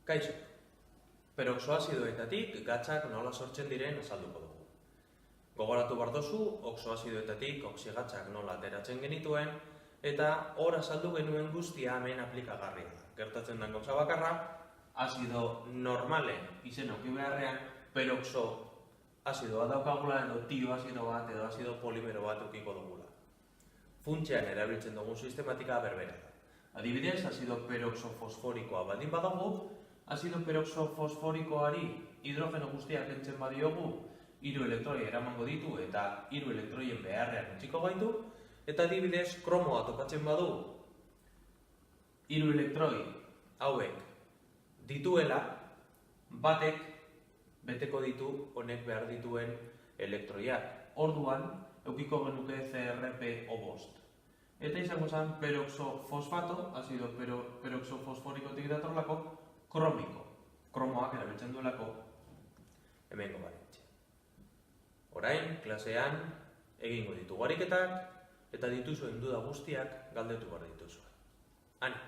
Kaixo, peroxoazidoetatik gatzak nola sortzen diren azalduko dugu. Gogoratu bardozu, oxoazidoetatik oxigatzak nola ateratzen genituen, eta hor azaldu genuen guztia hemen aplikagarria da. Gertatzen den gauza bakarra, azido normalen izen auki beharrean, peroxoazidoa daukagula edo tioazido bat edo azido polimero bat ukiko dugula. Funtsean erabiltzen dugun sistematika berbera da. Adibidez, azido peroxofosforikoa baldin badago, azido peroxofosforikoari hidrogeno guztiak kentzen badiogu, 3 elektroi eramango ditu eta 3 elektroien beharrean utziko gaitu, eta adibidez, kromoa topatzen badu, 3 elektroi hauek dituela, batek beteko ditu honek behar dituen elektroiak. Orduan, eukiko genuke CRPO5. Eta izango zen peroxofosfato, azido peroxofosforikotik datorlako, kromiko. Kromoak erabiltzen duelako hemengo balentzia. Orain, klasean egingo ditugu ariketak eta dituzuen duda guztiak galdetu behar dituzue. Ana!